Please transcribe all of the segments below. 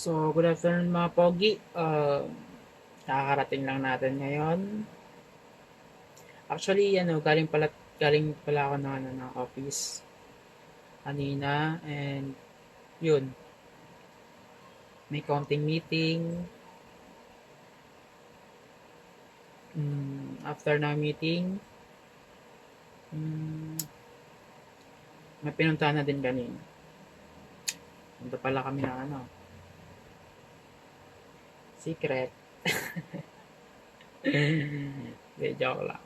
So, good afternoon mga pogi. Nakakarating lang natin ngayon. Actually, galing pala ako ng office kanina and yun, may counting meeting. After ng meeting, may pinuntahan na din kanina. Punta pala kami ng secret. Joke lang.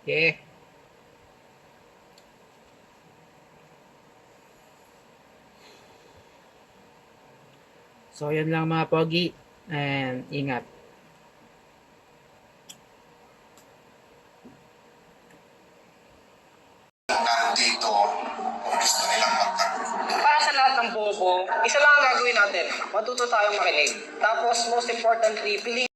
Okay. So, yan lang mga pogi. And ingat. Dito, kung gusto nilang magtanong. Para sa lahat ng bobo, isa lang ang gagawin natin. Matuto tayong makinig. Tapos, most importantly, piliin